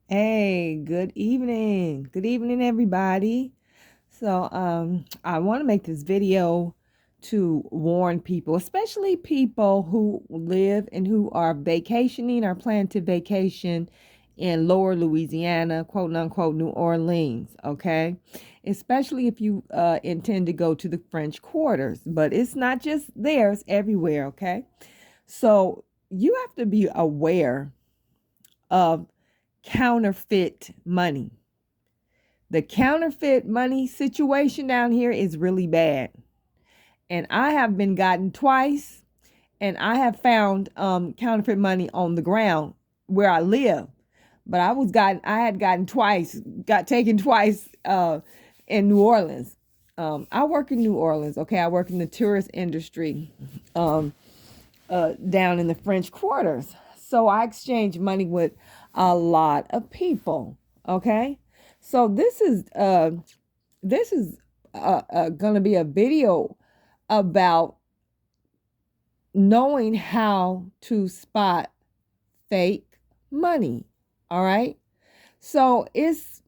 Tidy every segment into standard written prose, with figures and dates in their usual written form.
Hey, good evening. Good evening, everybody. I want to make this video to warn people, especially people who live and who are vacationing or plan to vacation in lower Louisiana, quote unquote, New Orleans, okay? Especially if you intend to go to the French Quarters, but it's not just there, it's everywhere, okay? So you have to be aware of counterfeit money. The counterfeit money situation down here is really bad. And I have been gotten twice, and I have found counterfeit money on the ground where I live. But I had gotten twice, got taken twice in New Orleans. I work in New Orleans, okay? I work in the tourist industry down in the French Quarters. So I exchange money with a lot of people, okay? So this is going to be a video about knowing how to spot fake money. All right. So it's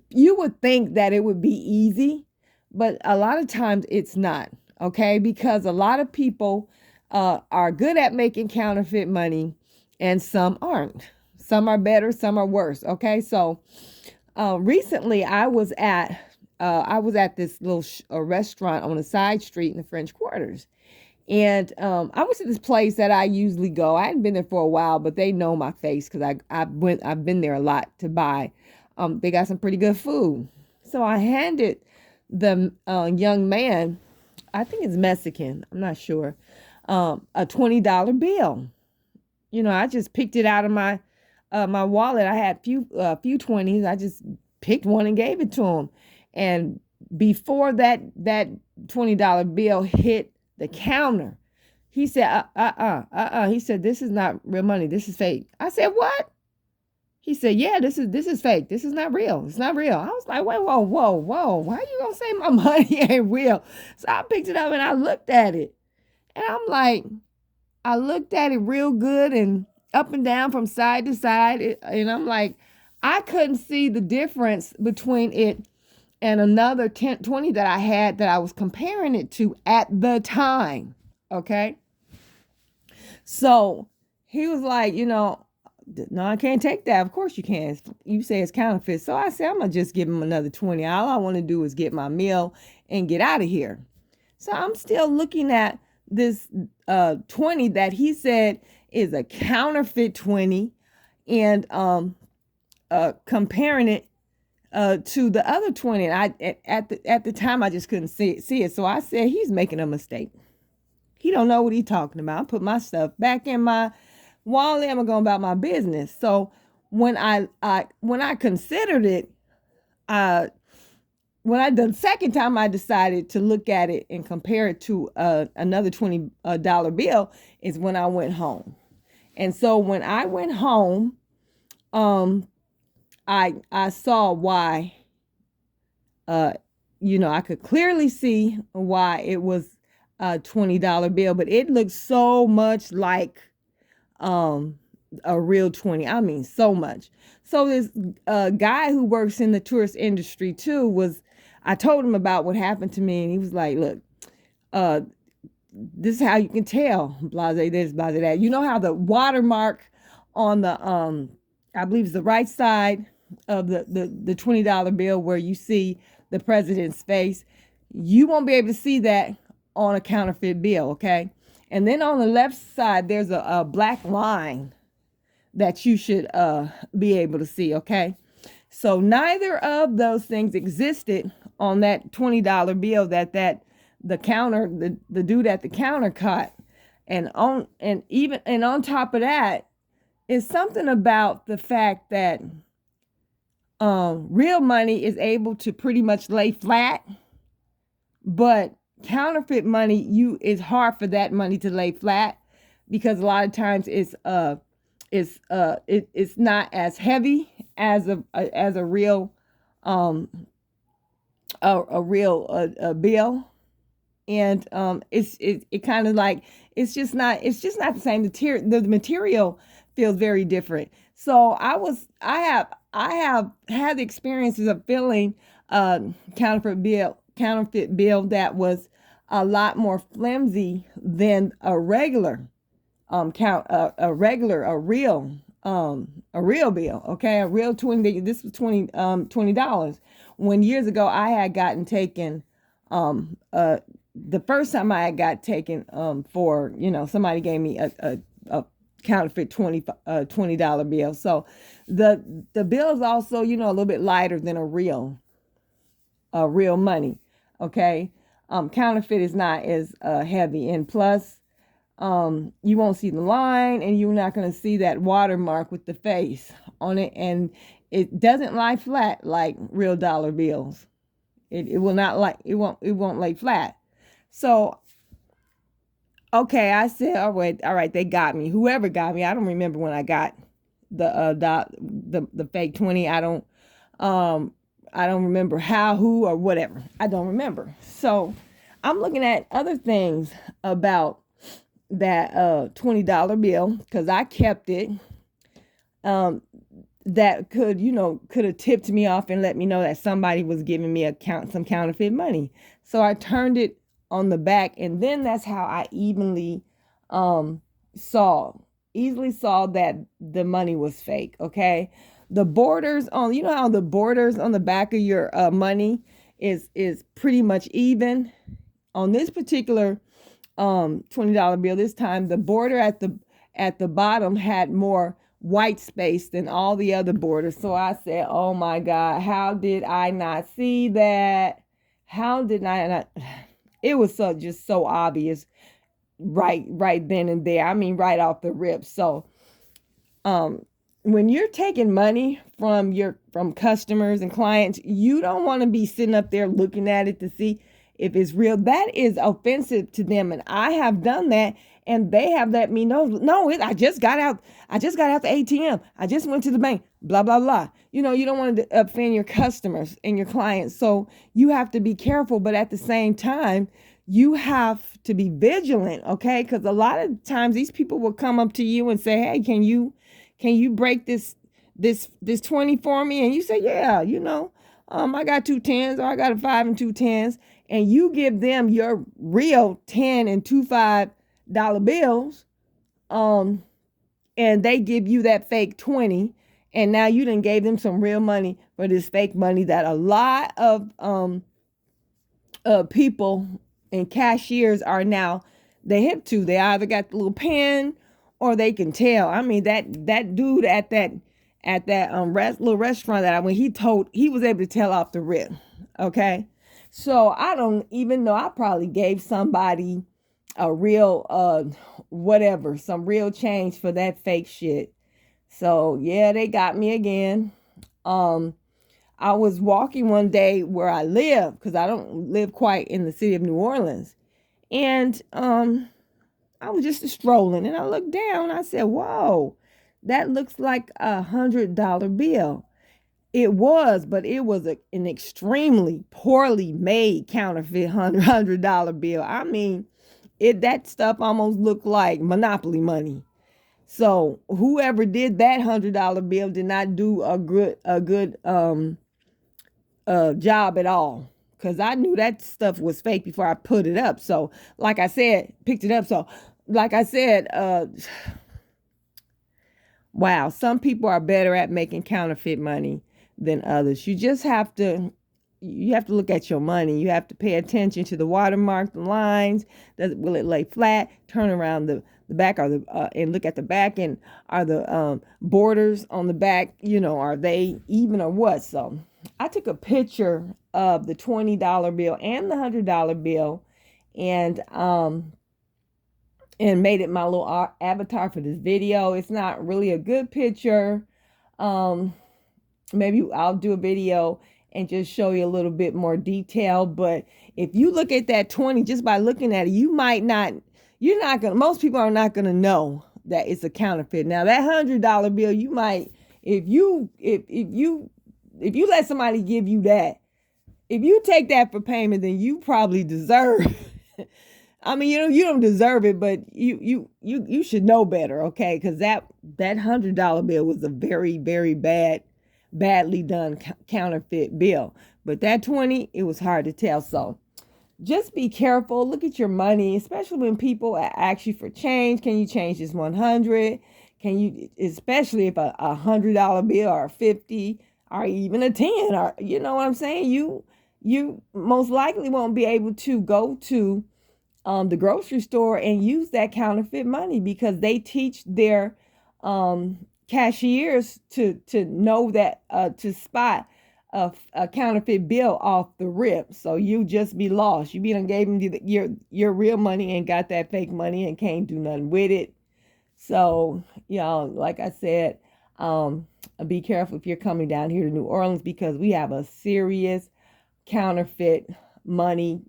you would think that it would be easy, but a lot of times it's not. Okay, because a lot of people are good at making counterfeit money, and some aren't. Some are better, some are worse. Okay, so recently I was at this little restaurant on a side street in the French Quarters. And I went to this place that I usually go. I hadn't been there for a while, but they know my face because I've been there a lot to buy. They got some pretty good food. So I handed the young man, I think it's Mexican, I'm not sure, a $20 bill. You know, I just picked it out of my wallet. I had few 20s. I just picked one and gave it to him. And before that $20 bill hit the counter, he said, He said, "This is not real money. This is fake." I said, "What?" He said, "Yeah, this is fake. This is not real. It's not real." I was like, "Wait, whoa, whoa, whoa. Why are you gonna say my money ain't real?" So I picked it up and I looked at it. And I looked at it real good and up and down from side to side. And I'm like, I couldn't see the difference between it and another 10, 20 that I had that I was comparing it to at the time. Okay. So he was like, no, I can't take that. Of course you can. You say it's counterfeit. So I said, I'm going to just give him another 20. All I want to do is get my meal and get out of here. So I'm still looking at this 20 that he said is a counterfeit 20 and comparing it to the other 20. And at the time I just couldn't see it. So I said, he's making a mistake. He don't know what he's talking about. I put my stuff back in my wallet. I'm going about my business. So when I considered it, uh, the second time I decided to look at it and compare it to another $20 bill is when I went home. And so when I went home, I saw why. I could clearly see why it was a $20 bill, but it looked so much like a real 20. I mean, so much. So this guy who works in the tourist industry too I told him about what happened to me, and he was like, "Look, uh, this is how you can tell, blase this, blase that. You know how the watermark on the I believe it's the right side of the $20 bill where you see the president's face. You won't be able to see that on a counterfeit bill, okay? And then on the left side, there's a black line that you should be able to see, okay? So neither of those things existed on that $20 bill that the dude at the counter caught. And on top of that is something about the fact that real money is able to pretty much lay flat, but counterfeit money, it's hard for that money to lay flat because a lot of times it's not as heavy as a real a real bill. And it kind of like it's just not the same. The material feels very different. So I have had the experiences of feeling counterfeit bill that was a lot more flimsy than a regular a real bill. Okay, a real 20. This was $20 when years ago I had gotten taken the first time I had got taken for, somebody gave me a counterfeit $20 bill. So the bill is also, a little bit lighter than a real money. Okay. Counterfeit is not as heavy, and plus you won't see the line, and you're not going to see that watermark with the face on it, and it doesn't lie flat like real dollar bills. It will not, like, it won't lay flat. So okay, I said, all right, they got me. Whoever got me, I don't remember when I got the fake 20. I don't remember how, who, or whatever. I don't remember. So I'm looking at other things about that $20 bill, because I kept it. That could have tipped me off and let me know that somebody was giving me some counterfeit money. So I turned it on the back, and then that's how I easily saw that the money was fake. Okay, the borders on, how the borders on the back of your money is pretty much even. On this particular $20 bill, this time the border at the bottom had more white space than all the other borders. So I said, oh my God, how did I not see that? How did I not? It was just so obvious right then and there. I mean, right off the rip. So when you're taking money from customers and clients, you don't want to be sitting up there looking at it to see if it's real. That is offensive to them, and I have done that, and they have let me know. No, I just got out the ATM. I just went to the bank. Blah blah blah. You don't want to offend your customers and your clients, so you have to be careful. But at the same time, you have to be vigilant, okay? Because a lot of times these people will come up to you and say, "Hey, can you break this 20 for me?" And you say, "Yeah, I got 2 10s, or I got a 5 and 2 10s." And you give them your real 10 and 2 $5 bills, and they give you that fake 20, and now you done gave them some real money for this fake money that a lot of people and cashiers are now they hip to. They either got the little pen or they can tell. I mean, that dude at that little restaurant that I went, he was able to tell off the rip. Okay. So I don't even know. I probably gave somebody a real some real change for that fake shit. So yeah, they got me again. I was walking one day where I live, because I don't live quite in the city of New Orleans, and I was just strolling, and I looked down. I said, "Whoa, that looks like $100 bill." It was, but it was an extremely poorly made counterfeit $100 bill. I mean, that stuff almost looked like Monopoly money. So whoever did that $100 bill did not do a good job at all, because I knew that stuff was fake before I put it up. So like I said, picked it up. So like I said, wow, some people are better at making counterfeit money than others. You just have to look at your money. You have to pay attention to the watermark, the lines. Will it lay flat? Turn around the back, or and look at the back, and are the borders on the back, are they even or what? So I took a picture of the $20 bill and the $100 bill, and made it my little avatar for this video. It's not really a good picture. Maybe I'll do a video and just show you a little bit more detail. But if you look at that 20, just by looking at it, most people are not going to know that it's a counterfeit. Now that $100 bill, you might, if you let somebody give you that, if you take that for payment, then you probably deserve I mean, you don't deserve it, but you should know better, okay? Because that $100 bill was a very, very badly done counterfeit bill. But that 20, it was hard to tell. So just be careful. Look at your money, especially when people ask you for change. Can you change this 100? Can you, especially if a $100 bill or 50 or even a 10, or you know what I'm saying? You most likely won't be able to go to the grocery store and use that counterfeit money, because they teach their cashiers to know that to spot a counterfeit bill off the rip. So you just be lost. You be done gave them your real money and got that fake money and can't do nothing with it. So, like I said, be careful if you're coming down here to New Orleans, because we have a serious counterfeit money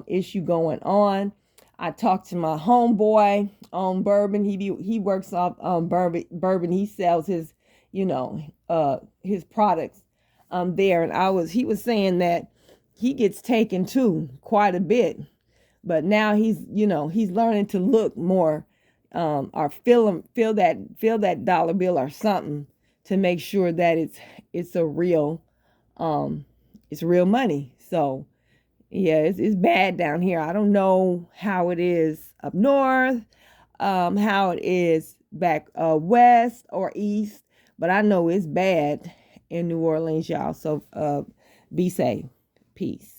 issue going on. I talked to my homeboy on bourbon. He works off bourbon. He sells his his products there, and he was saying that he gets taken too quite a bit, but now he's learning to look more or feel that dollar bill or something to make sure that it's a real it's real money. So yeah, it's bad down here. I don't know how it is up north, how it is back west or east, but I know it's bad in New Orleans, y'all. So be safe. Peace.